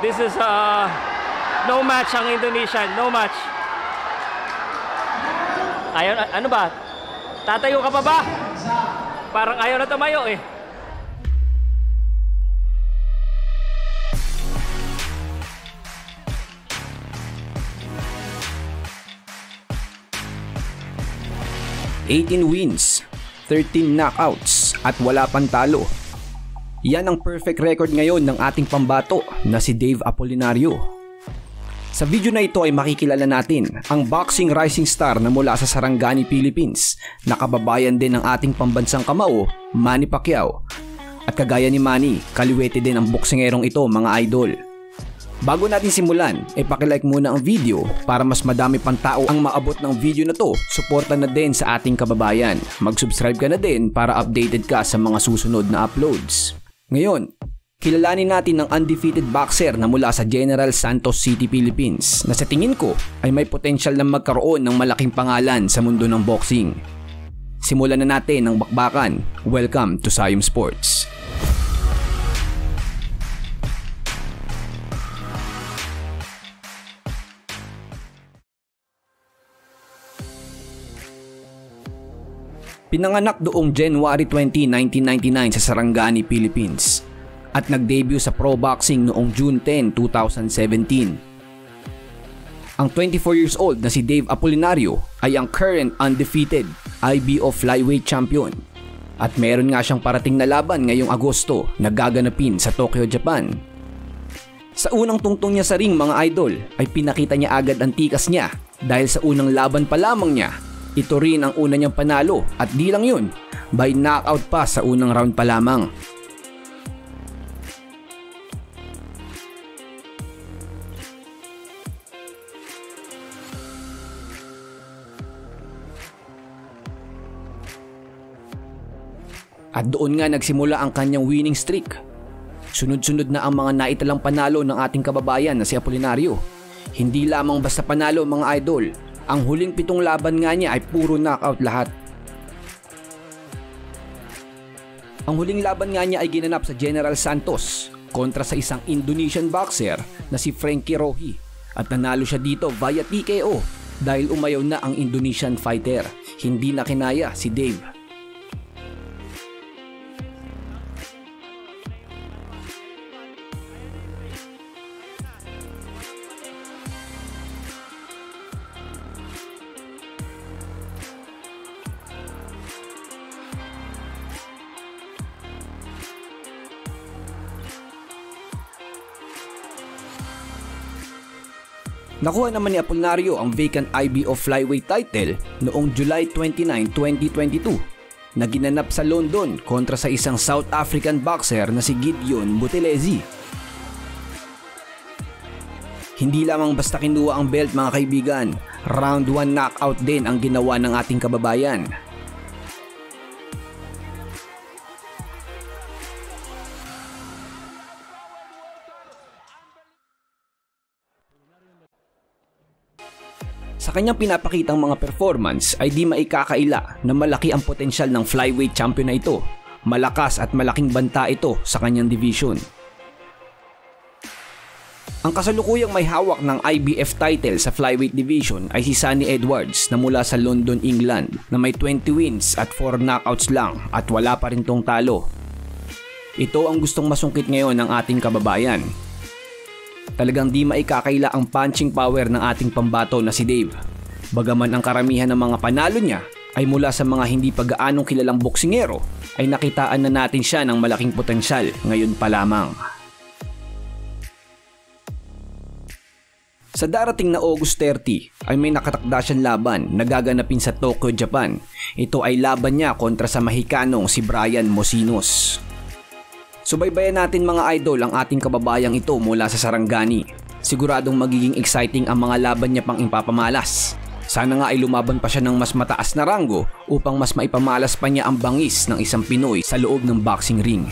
This is no match ang Indonesian, no match. Ayaw, ano ba? Tatayo ka pa ba? Parang ayaw na tumayo eh. ...18 wins, 13 knockouts at wala pang talo. Yan ang perfect record ngayon ng ating pambato na si Dave Apolinario. Sa video na ito ay makikilala natin ang boxing rising star na mula sa Sarangani, Philippines, na kababayan din ng ating pambansang kamao, Manny Pacquiao. At kagaya ni Manny, kaliwete din ang boksingerong ito, mga idol. Bago natin simulan, paki-like muna ang video para mas madami pang tao ang maabot ng video na to. Suporta na din sa ating kababayan. Mag-subscribe ka na din para updated ka sa mga susunod na uploads. Ngayon, kilalanin natin ang undefeated boxer na mula sa General Santos City, Philippines, na sa tingin ko ay may potensyal na magkaroon ng malaking pangalan sa mundo ng boxing. Simulan na natin ang bakbakan. Welcome to Siam Sports. Pinanganak doong January 20, 1999 sa Sarangani, Philippines at nag-debut sa pro boxing noong June 10, 2017. Ang 24 years old na si Dave Apolinario ay ang current undefeated IBO flyweight champion at meron nga siyang parating na laban ngayong Agosto na gaganapin sa Tokyo, Japan. Sa unang tungtong niya sa ring, mga idol, ay pinakita niya agad ang tikas niya dahil sa unang laban pa lamang niya. Ito rin ang una niyang panalo at di lang yun, by knockout pa sa unang round pa lamang. At doon nga nagsimula ang kanyang winning streak. Sunod-sunod na ang mga naitalang panalo ng ating kababayan na si Apolinario. Hindi lamang basta panalo, mga idol. Ang huling 7 laban nga niya ay puro knockout lahat. Ang huling laban nga niya ay ginanap sa General Santos kontra sa isang Indonesian boxer na si Frankie Rohi at nanalo siya dito via TKO dahil umayaw na ang Indonesian fighter. Hindi na kinaya si Dave. Nakuha naman ni Apolinario ang vacant IBO flyweight title noong July 29, 2022 na ginanap sa London kontra sa isang South African boxer na si Gideon Buthelezi. Hindi lamang basta kinuha ang belt, mga kaibigan, round 1 knockout din ang ginawa ng ating kababayan. Sa kanyang pinapakitang mga performance ay di maikakaila na malaki ang potensyal ng flyweight champion na ito. Malakas at malaking banta ito sa kanyang division. Ang kasalukuyang may hawak ng IBF title sa flyweight division ay si Sunny Edwards na mula sa London, England, na may 20 wins at 4 knockouts lang at wala pa rin tong talo. Ito ang gustong masungkit ngayon ng ating kababayan. Talagang di maikakaila ang punching power ng ating pambato na si Dave. Bagaman ang karamihan ng mga panalo niya ay mula sa mga hindi pa gaanong kilalang boksingero, ay nakitaan na natin siya ng malaking potensyal ngayon pa lamang. Sa darating na August 30 ay may nakatakda siyang laban na gaganapin sa Tokyo, Japan. Ito ay laban niya kontra sa Mexicanong si Brian Mosinos. Subaybayan natin, mga idol, ang ating kababayang ito mula sa Sarangani. Siguradong magiging exciting ang mga laban niya pang ipapamalas. Sana nga ay lumaban pa siya ng mas mataas na ranggo upang mas maipamalas pa niya ang bangis ng isang Pinoy sa loob ng boxing ring.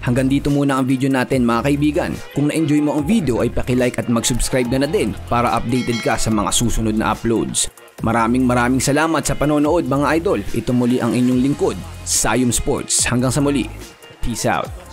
Hanggang dito muna ang video natin mga kaibigan. Kung na-enjoy mo ang video ay paki-like at mag-subscribe na din para updated ka sa mga susunod na uploads. Maraming salamat sa panonood mga idol. Ito muli ang inyong lingkod, Sayum Sports. Hanggang sa muli. Peace out.